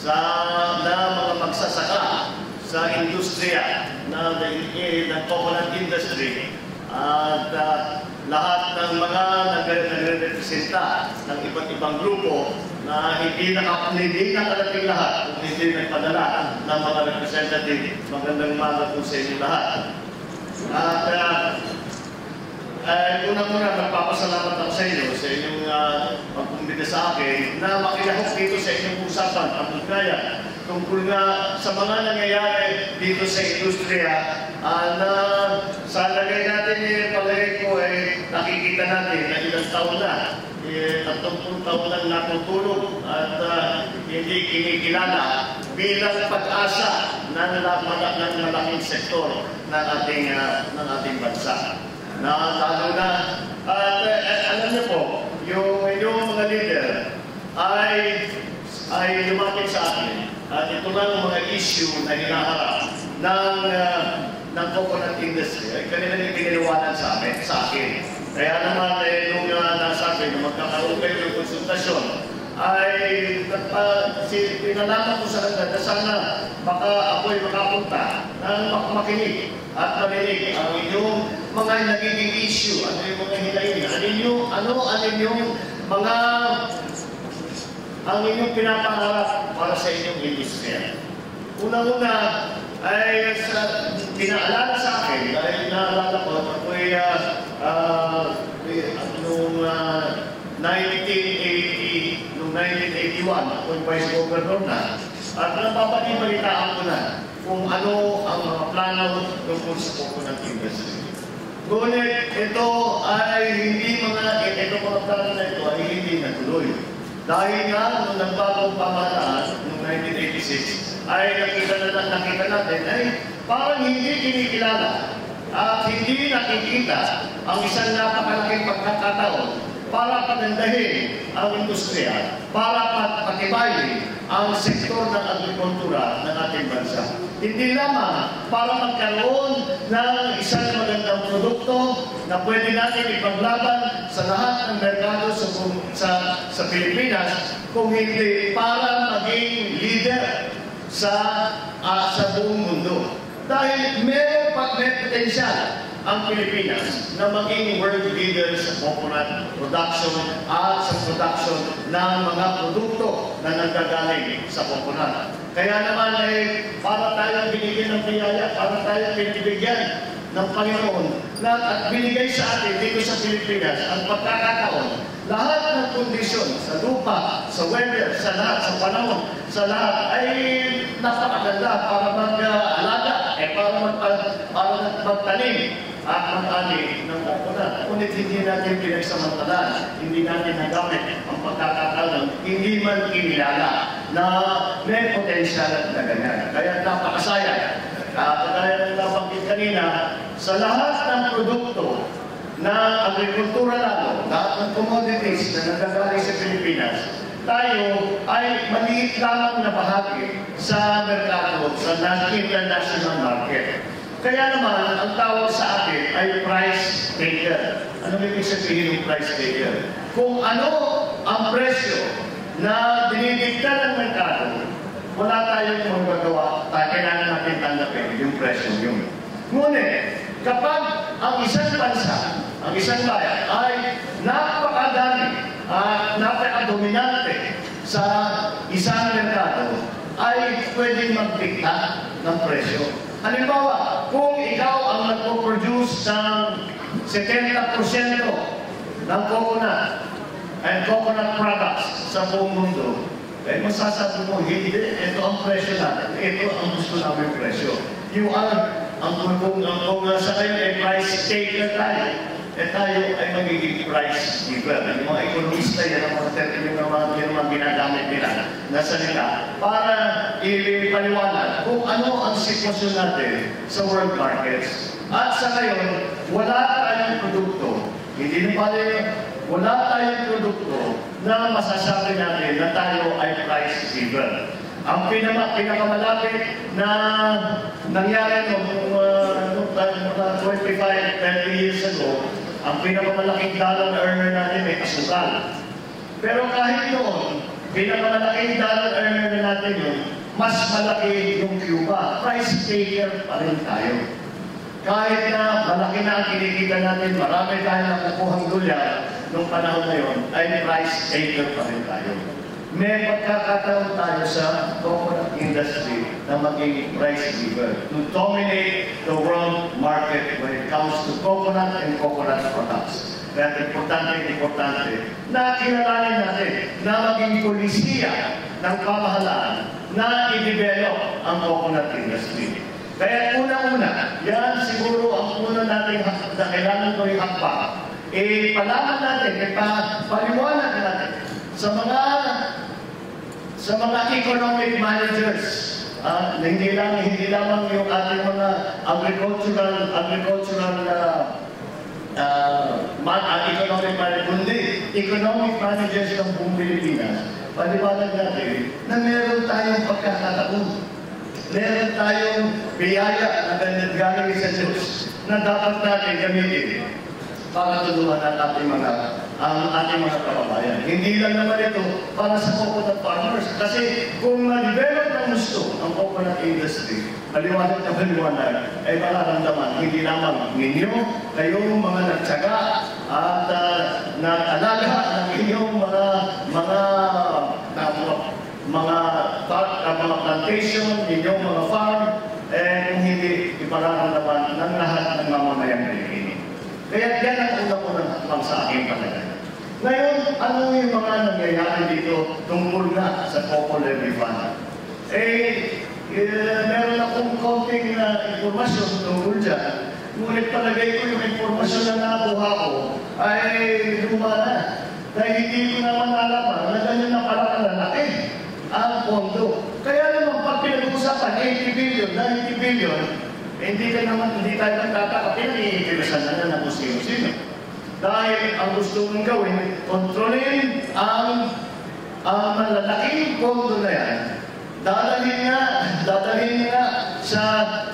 na mga magsasaka sa industriya ng coconut industry at lahat ng mga nagre-representa ng iba't ibang grupo na hindi nakarating lahat kung hindi nagpadala ng mga representative. Magandang umaga po sa inyo lahat. At unang-una, nagpapasalamat ako sa inyo sa inyong pagkumbida sa akin na makilahok dito sa inyong usapan ang Bulgaya tungkol nga sa mga nangyayari dito sa industriya na sa lagay natin, palagay ko, nakikita natin na ilang taon na, 30 taon lang natutulog at hindi kinikilala bilang pag-asa ng malaking sektor ng ating bansa. Lalo na, alam niyo po, yung mga leader ay lumapit sa akin. At ito lang mga issue na hinaharap ng coconut industry ay kanilang piniliwanan sa akin. Kaya naman, nung nasabi na magkakaroon kayo ng konsultasyon, ay pinalaman ko sa kanila na sana baka ako'y makapunta ng makinig at marinig ang inyong mga nagiging issue, ano yung mga hilayin, ang inyong pinapangarap para sa inyong industriya. Unang-una ay pinaalala sa akin dahil naalala ko ako'y noong 1981, ako'y vice governor na at napapalibalitaan ko na kung ano ang mga plano tungkol sa coconut industry. Ngunit ito mga plano na ito ay hindi natuloy. Dahil nga, nung nagbagong pamahalaan, noong 1986, ay nakita natin ay parang hindi kinikilala at hindi nakikita ang isang napakalaking pagkakataon para pagandahin ang industriya, para patibayin ang sektor ng agrikultura ng ating bansa. Hindi lamang para magkaroon ng isang magandang produkto na pwede natin ipaglaban sa lahat ng merkado sa Pilipinas, kung hindi para maging leader sa buong mundo. Dahil may potensyal ang Pilipinas na maging world leader sa coconut production at sa production ng mga produkto na nagagaling sa coconut. Kaya naman para tayong binigyan ng biyaya, para tayong binibigyan ng Panginoon at binigay sa atin dito sa Pilipinas ang pagkakataon, lahat ng kondisyon sa lupa, sa weather, sa lahat, sa panahon, sa lahat ay napakaganda para mag-alaga, para magtanim at mag-ani ng coconut. Ngunit hindi natin pinagsamantalaan, hindi natin nagamit ang pagkakataon, hindi man kinilala na may potensyal na ganyan. Kaya napakasaya. Kaya nabanggit kanina, sa lahat ng produkto na agrikultura lalo, lahat ng commodities na nagagaling sa Pilipinas, tayo ay maliit lamang na bahagi sa merkado, sa international market. Kaya naman, ang tawag sa atin ay price taker. Ano ibig sabihin ng price taker? Kung ano ang presyo na dinidikta ng merkado, wala tayong magagawa, kailangan natin tanggapin yung presyo yun. Ngunit, kapag ang isang bansa, ang isang bayan ay napakadami at napakadominante sa isang merkado, ay pwedeng magdikta ng presyo. Halimbawa, kung ikaw ang nagpo-produce ng 70% ng coconut and coconut products sa buong mundo, eh masasabi mo, hindi, ito ang presyo natin, ito ang gusto namin presyo. You are, kung sa kayo ay price taker tayo, tayo ay magiging price giver. Yung mga ekonomista, yan ang mga termino yung mga ginagamit nila na salita para ipaliwanag kung ano ang sitwasyon natin sa world markets. At sa ngayon, wala tayong produkto. Hindi na pala wala tayong produkto na masasabi natin na tayo ay price giver. Ang pinakamalapit na nangyari noong 25-30 years ago, ang pinakamalaking dollar earner natin ay asukal. Pero kahit noon, pinakamalaking dollar earner na natin yun, mas malaki yung Cuba. Price taker pa rin tayo. Kahit na malaki na ang kinikita natin, marami tayo nakukuhang dolyar nung panahon na yun, ay price taker pa rin tayo. May pagkakataon tayo sa coconut industry na maging price giver to dominate the world market when it comes to coconut and coconut products. Kaya importante na kilalanin natin na maging polisiya ng pamahalaan na i-develop ang coconut industry. Kaya una-una, yan siguro ang una natin na kailangan ko yung hakbang. Palaman natin, paliwanag natin sa mga economic managers, hindi lamang yung ating mga agricultural economic managers, kundi economic managers ng buong Pilipinas, paliwanag natin na meron tayong pagkakataon. Meron tayong biyaya na galing sa Diyos na dapat natin gamitin para tulungan ang ating mga kababayan. Hindi lang naman ito para sa coconut farmers. Kasi kung ma-develop ng gusto ang coconut industry, maliwanag na maliwanag, ay mararamdaman hindi lamang ninyo, kayong mga nagtsaga at nag-alaga ng inyong mga plantation, inyong mga farm, kung hindi ipararamdaman ng lahat ng mamamayang Pilipino. Kaya yan ang unang-unang hakbang sa aking palagay. Ngayon, ano yung mga nangyayari dito tungkol na sa Coco Levy Fund? Meron akong konting informasyon tungkol dyan. Ngunit palagay ko yung informasyon na nakuha ko ay luma na. Dahil hindi ko naman alaman na ganyan na pala kalalaki ang pondo. Kaya naman pag pinag-uusapan, 80 billion, 90 billion, hindi tayo nagtataka, pinag-iigilasan na kung sino-sino. Dahil ang gusto mong gawin, kontrolin ang malalaking pondo na yan. Dadalhin nga sa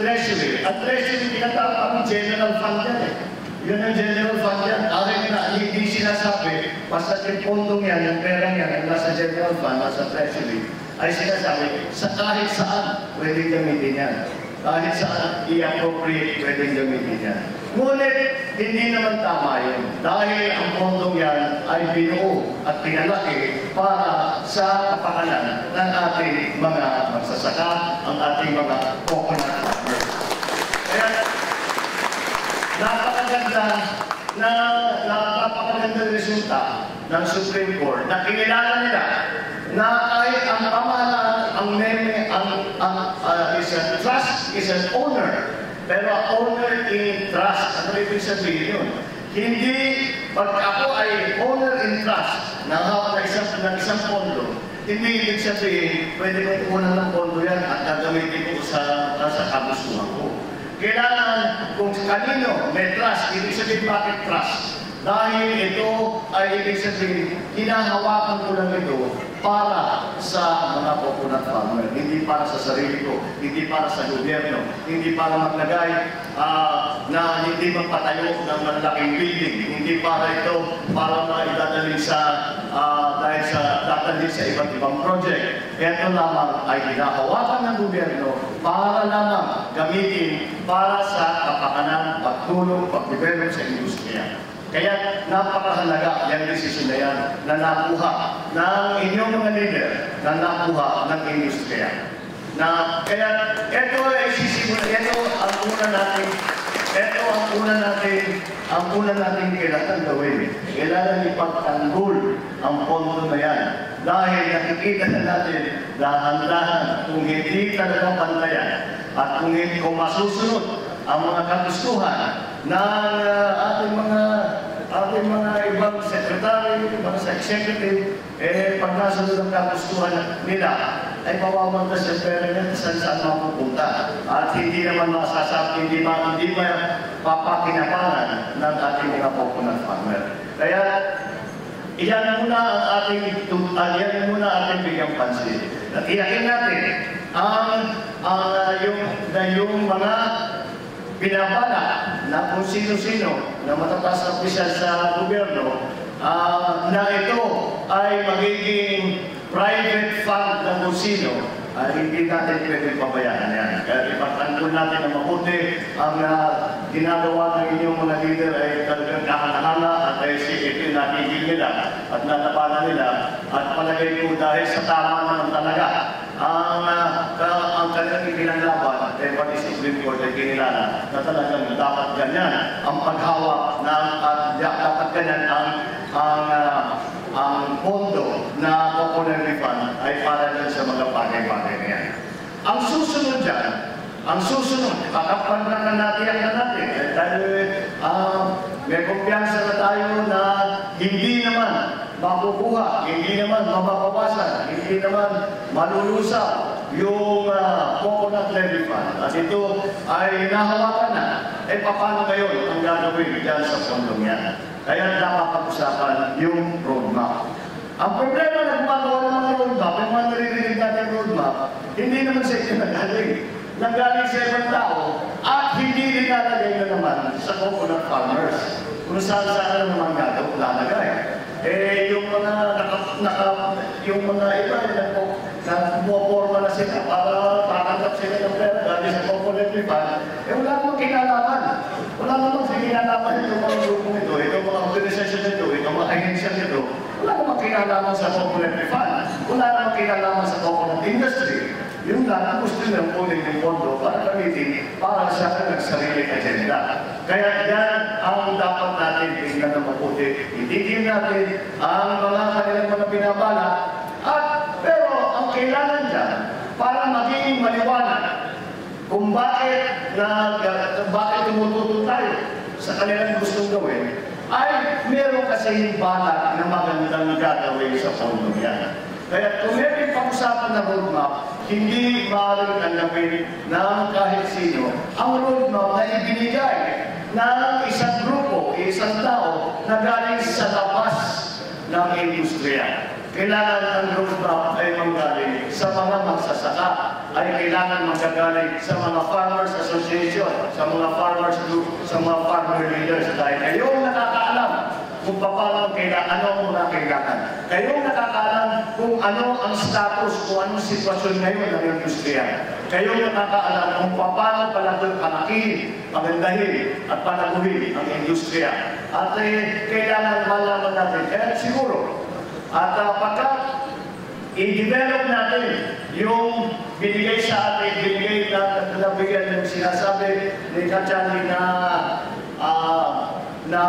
Treasury. At Treasury, tinatawag ang General Fund yan eh. Yun ang General Fund yan. Akin na hindi sinasabi, basta yung pondong yan, yung perang yan, yung nasa General Fund, nasa Treasury, ay sinasabi, sa kahit saan pwedeng gamitin yan. Kahit saan i-appropriate pwedeng gamitin yan. Ngunit, hindi naman tama yun. Dahil ang pondong yan ay binuo at pinalaki para sa kapakanan ng ating mga magsasaka, ang ating mga coconut farmers. Kaya, napakaganda resulta ng Supreme Court na kinilala nila na kahit ang pamahalaan, ang meme, trust is an owner, pero owner in trust. Ano ibig sabihin yun? Hindi, pag ako ay owner in trust ng isang pondo, hindi ibig sabihin, pwede ko kukunan ng pondo yan at gagamitin ko sa kagustuhan ko. Kailangan kung kanino may trust, ibig sabihin bakit trust? Dahil ito ay ibig sabihin, hinahawakan ko lang ito para sa mga coconut farmer, hindi para sa sarili ko, hindi para sa gobyerno, hindi para maglagay na hindi magpatayo ng malaking building, hindi para ito para maidadalhin dahil dadalhin sa iba't ibang project. Ito lamang ay hinahawakan ng gobyerno para lamang gamitin para sa kapakanan, pagtulong, pag-develop sa industriya. Kaya napakahalaga yung desisyon na yan na nakuha ng inyong mga leader na nakuha ng industriya. Kaya ito ay sisimula, ito ang una natin kailangan gawin. Kailangan ipagtanggol ang pondo na yan. Dahil nakikita na natin dahan-dahan kung hindi talaga pantayan at kung masusunod ang mga kagustuhan ng ating mga ibang secretary, mga executive, pag nasunod ang kagustuhan nila, ay mawawala sa pera niya saan mapupunta. At hindi naman masasabi, hindi papakinabangan ng ating mga coconut farmer. Kaya, iyan muna ang ating bigyang pansin. At iyakin natin yung mga pinapala na kung sino-sino na matataas na opisyal sa gobyerno na ito ay magiging prime sino, hindi natin pwedeng pabayaan yan. Kaya ipagtanggol natin na mabuti ang ginagawa ng inyong mga leader ay talagang kahanahana at ay ito natigil nila at natapanan nila at palagay ko dahil sa tama naman talaga ang kanilang ikinalaban ay pati Supreme Court ay kinilala na talagang dapat ganyan ang paghawak at dapat ganyan ang pondo na coconut refund ay para dyan sa mga bagay-bagay na yan. Ang susunod dyan, kakapag na natiyak na natin. Dahil may kumpiyansa na tayo na hindi naman makukuha, hindi naman mababawasan, hindi naman malulusaw yung coconut levy fund. At ito ay nahawakan na. Paano ngayon ang gagawin dyan sa pondong yan? Kaya dapat pag-usapan yung roadmap. Ang problema na gumagawa ng mga roadmap, yung mga naririnig natin roadmap, hindi naman sa inyo nagaling. Nanggaling sa ibang tao at hindi rin nalagay na naman sa coconut farmers. Kung saan naman lalagay. Yung mga iba na bumaporma na sila para tatanggap sila ng pera dahil sa coconut refund, wala namang kinalaman. Wala namang kinalaman itong mga grupong ito, itong mga organisasyon nito, itong mga ahensya nito. Wala namang kinalaman sa coconut refund. Wala namang kinalaman sa coconut industry. Yung lang, gusto nilang kunin yung pondo para gamitin para sa nagsariling agenda. Kaya yan ang dapat natin tingnan na mabuti. Itigil natin ang mga kanilang mga binabala pero ang kailangan dyan para maging maliwanag kung bakit tumututo tayo sa kanilang gustong gawin ay meron kasi balak na magandang gagawin sa pondo yan. Kaya kung may pag-usapan na roadmap, hindi maaaring tanggapin ng kahit sino ang roadmap na ibinigay ng isang grupo, isang tao na galing sa labas ng industriya. Kailangan ang roadmap ay manggaling sa mga magsasaka, ay kailangan magagaling sa mga farmers association, sa mga farmers group, sa mga farmer leaders. Dahil kayo nakakaalam kung paano kailangan. Kayo nakakaalam kung ano ang status, kung anong sitwasyon ngayon ng industriya. Kayo nakakaalam kung paano palakihin, pagandahin, at panaguhin ang industriya. At kailangan malaman natin. Kaya siguro, at pagka i-develop natin yung binigay sa atin, nabigyan ng sinasabi ni Kachani na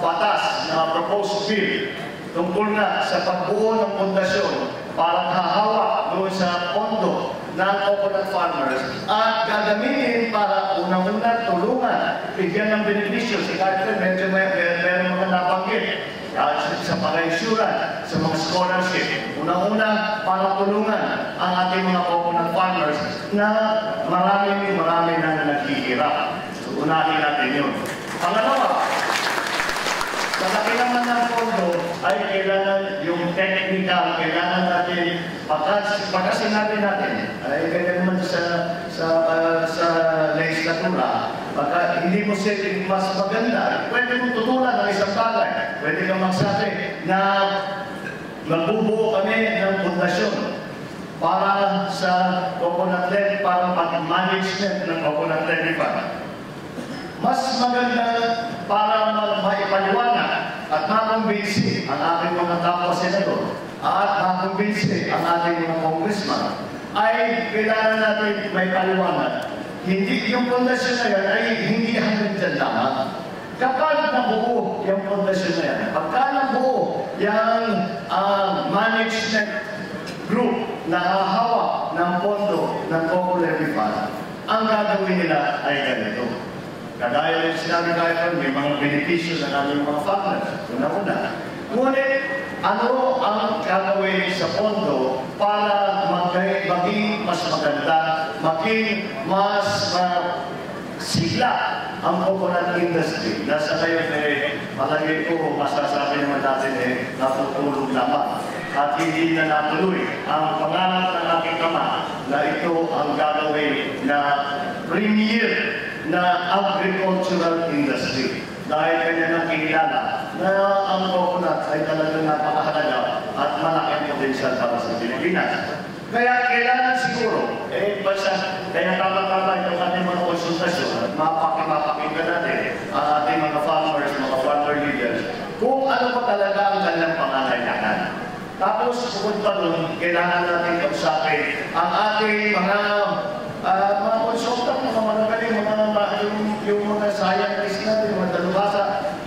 batas, na proposed bill tungkol na sa pagbuo ng pundasyon para hahawak doon sa pondo ng coconut farmers at gagamitin para unang-una tulungan, bigyan ng benepisyo. Si Carter, medyo meron mga nabanggit sa pang-insurance, sa mga scholarship. Unang-una, para tulungan ang ating mga coconut farmers na marami na naghihirap. So, unahin natin yun. Pangalawa, sa laki naman ng pondo ay kailangan yung technical, kailangan natin, pagka sinabi natin, ay ganyan naman sa legislatura, baka hindi mo setting mas maganda, pwede mong tutulan ng isang bagay. Pwede kang magsabi na magbubuo kami ng pundasyon para sa coconut levy, para pag-management ng coconut levy fund. Mas maganda para maipaliwanag at makumbinsi ang ating mga kapwa senador at makumbinsi ang ating mga congressman ay kailangan natin may paliwanag. Hindi yung pundasyon na yan ay hindi hanggang dyan lamang. Kapag nabuo yung pundasyon na yan, pagka nabuo yung management group na hahawak ng pondo ng coconut levy fund, ang gagawin nila ay ganito. Kagaya yung sinabi kayo, may mga benepisyo na namin mga farmers. Una-una. Ngunit, ano ang gagawin sa pondo para maging mas maganda, maging mas sigla ang coconut industry? Nasa kayo palagay ko, masasabi naman natin natutulog lamang. At hindi na natuloy ang pangarap ng aking ama na ito ang gagawin na premier na agricultural industry. Dahil kanya nang kinilala na ang coconut ay talagang napakahalaga at malaking potensyal para sa Pilipinas. Kaya kailangan siguro, kaya tama-tama yung ating mga konsultasyon, mapakipakinggan natin ang ating mga farmers, mga farmer leaders, kung ano pa talaga ang kanilang pangangailangan. Tapos, bukod pa doon, kailangan natin kausapin ang ating mga konsultant, mga managaling, yung mga scientists natin, mga dalubhasa,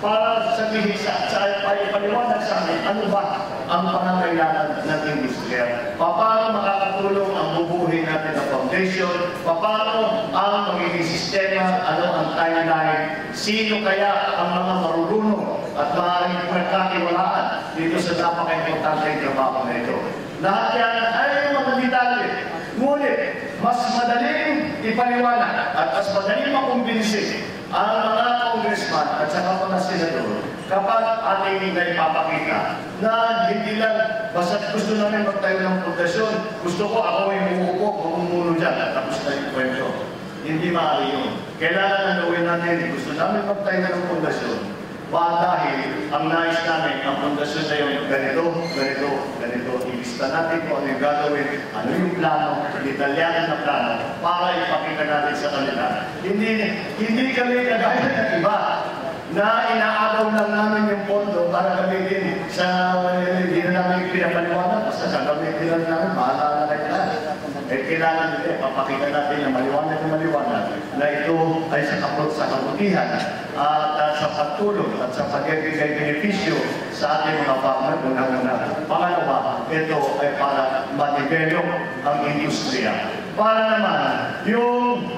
para sabihin sa paliwanag sa amin, ano ba ang pangangailangan ng industriya? Paano makakatulong ang bubuhin natin ng foundation? Paano ang magiging sistema? Ano ang timeline? Sino kaya ang mga marunong at maaaring magkatiwalaan dito sa napaka-importante trabaho na ito? Lahat yan ay mga detalye. Ngunit, mas madaling ipaliwanag at mas madaling makumbinsi ang mga congressman at saka mga senador kapag ating naipapakita na hindi lang basta gusto namin magtayo ng pundasyon, gusto ko ako yung uupo, bumuno dyan, tapos na yung kwento. Hindi maaari yun. Kailangan na gawin natin, gusto namin magtayo ng pundasyon. Dahil ang nais namin, ang pundasyon na yun, ganito, ganito, ganito. Ilista natin kung ano yung gagawin, ano yung plano, detalyado na plano, para ipakita natin sa kanila. Hindi kami kagaya ng iba na inaagaw lang namin yung pondo para gamitin sa hindi na namin pinapaliwanag, basta sa gamitin lang namin, bahala na kayo na. Kailangan nila, papakita natin na maliwanag na ito ay sa kabutihan at sa pagtulong at sa pagbibigay benepisyo sa ating mga farmer. Pangalawa, ito ay para ma-develop ang industriya. Para naman, yung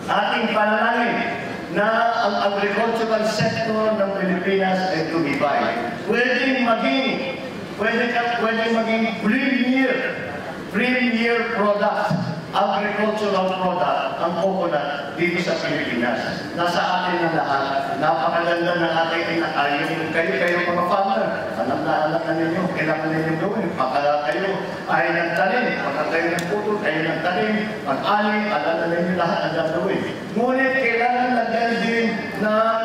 ating panalangin na ang agricultural sector ng Pilipinas ay tumibay. Pwedeng maging premier product, agricultural product, ang coconut dito sa Pilipinas. Nasa atin na lahat. Napakaganda ng ating kayo mga farmer. Alam na ninyo, kailangan ninyo gawin. Pagka kayo ay nagtanim, pagka kayo nagputol, kayo nagtanim, pag-ani, alam na ninyo lahat ang gagawin. Ngunit kailangan lagyan din ng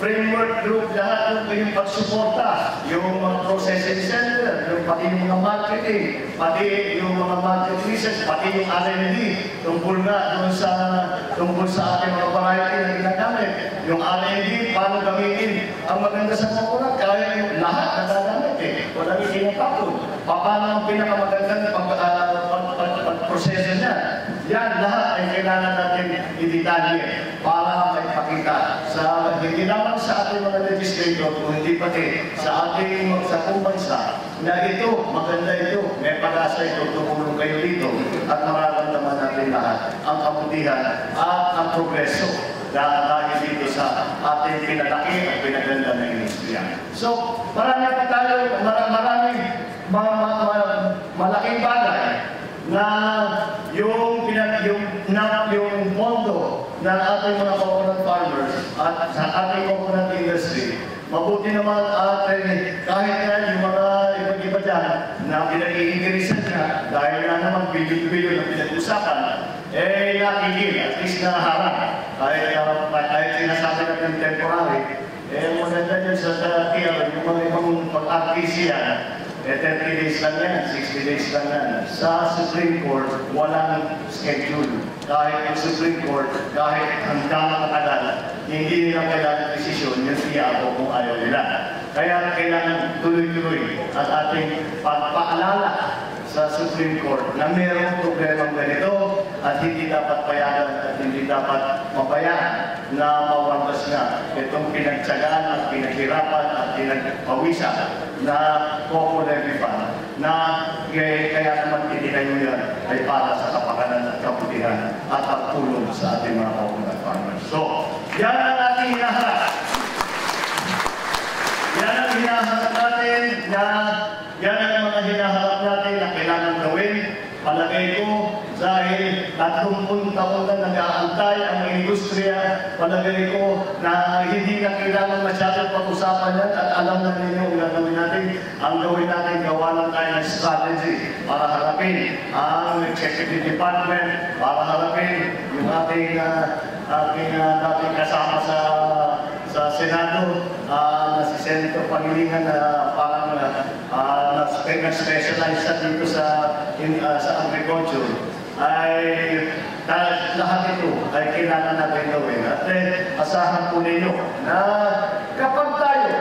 framework group, lahat ng yung pagsuporta, yung mga processing center, yung pati yung mga marketing, pati yung mga market research, pati yung R&D, tungkol sa ating mga variety na ginagamit. Yung R&D, paano gamitin ang maganda sa coconut, kaya yung lahat na gagamit walang itinatapon. Paano ang pinakamagandang pag-proseso niya? Yan lahat ay kailangan natin i-detalye para maipakita sa hindi naman sa ating mga legislator, kung hindi pati sa ating buong bansa na ito, maganda ito, may pag-asa ito, tumulong kayo dito at mararamdaman natin lahat ang kabutihan at ang progreso dahil dito sa ating pinalaki at pinaganda ng industriya. So, marami pa tayo, maraming malaking bagay na yung pondo ng ating mga coconut farmers at sa ating coconut industry. Mabuti naman at kahit na yung mga iba dyan na pinag-iingirisan na dahil na naman bilyon-bilyon na pinag-usapan, nakikil, at least naharap. Kahit sinasabi natin temporary, maganda dyan sa yung mga ibang pag-RTC yan, 30 days lang yan, 60 days lang yan. Sa Supreme Court, walang schedule. Kahit ang Supreme Court, kahit hanggang matagal, hindi nila kailangan desisyon yung tiyago kung ayaw nila. Kaya kailangan tuloy-tuloy at ating pagpaalala sa Supreme Court na mayroong problemang ganito at hindi dapat payagan at hindi dapat mabayaan na mawagas na itong pinagtsagaan at pinaghirapan at pinagpawisan na coconut fund na kaya naman itinayo yan ay para sa kapakanan at kabutihan at pagtulong sa ating mga coconut farmers. So, yan ang ating hinaharap. Yan ang hinaharap natin na yan ang mga hinaharap natin na kailangan gawin. Palagay ko, dahil 30 taon na nag-aantay ang industriya, palagay ko na hindi na kailangan masyadong pag-usapan yan at alam na ninyo ang gagawin natin. Ang gawin natin, gawa lang tayo ng strategy para harapin ang executive department, para harapin yung ating dating kasama sa Senado na si Senator Pangilinan na parang nag-specialize sa dito sa agriculture, ay lahat ito ay kailangan natin gawin. At asahan po ninyo na kapag tayo,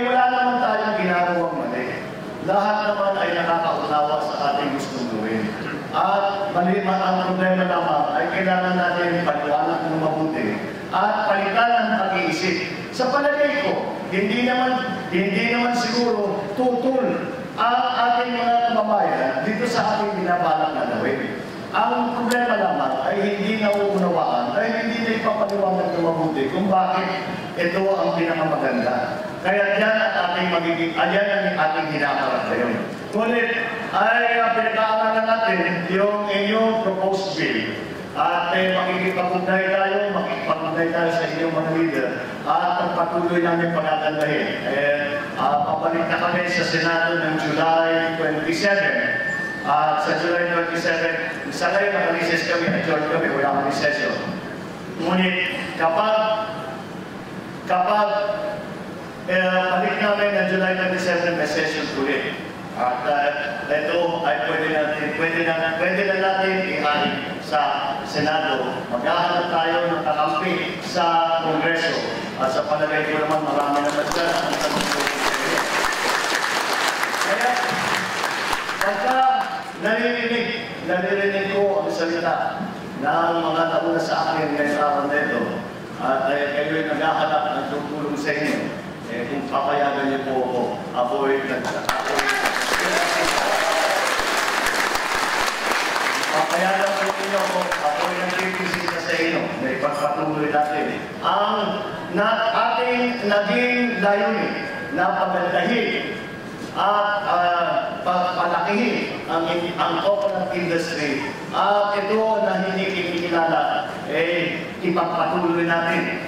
wala naman tayong ginagawang mali. Lahat naman ay nakakaunawa sa ating gustong gawin. At ang problema naman ay kailangan natin paliwanag ng mabuti at palitan ng pag-iisip. Sa palagay ko, hindi naman siguro tutol ang ating mga kababayan dito sa ating binabalak na gawin. Ang problema naman ay hindi nauunawaan, ay hindi na ipapaliwanag ng mabuti kung bakit ito ang pinakamaganda. Kaya yan ang ating ating hinaharap ngayon. Ngunit ay pinag-aaralan natin yung inyong proposed bill. At makikipag-ugnayan tayo sa inyong mga leader at patuloy namin pag-agandahin. Pabalik na kami sa Senado ng July 27. At sa July 27, sa ngayon nakalisis kami, adjourn kami, wala kami session. Ngunit kapag balik namin ng July 27, may session ulit. At ito ay pwede na natin ihain sa Senado. Maghahanap tayo ng kakampi sa Kongreso. At sa palagay ko naman, marami naman dyan ang kaya, pagka naririnig ko ang salita ng mga nauna sa akin ngayong araw na ito, at kayo'y naghahanap ng tutulong sa inyo, kung papayagan niyo po ako, papayagan po ninyo ako'y nagkikisisa sa inyo na ipagpatuloy natin ang ating naging layunin na pagandahin at palakihin ang coconut industry. At ito na hindi kinikilala, ipagpatuloy natin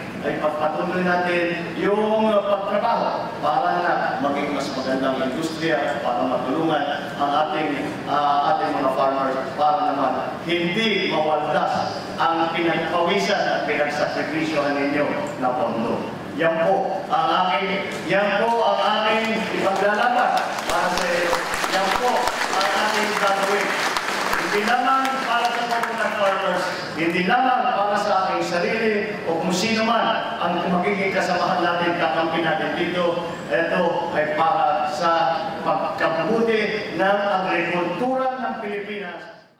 yung pagtrabaho para na maging mas magandang industriya, para matulungan ang ating mga farmers, para naman hindi mawaldas ang pinagpawisan at pinagsakripisyohan ninyo na pondo. Yan po ang aking ipaglalaban para sa iyo. Yan po ang aking gagawin. Hindi lamang para sa coconut farmers, hindi lamang para sa aking sarili o kung sino man ang magiging kasamahan natin, kakampi natin dito. Ito ay para sa pagkabuti ng agrikultura ng Pilipinas.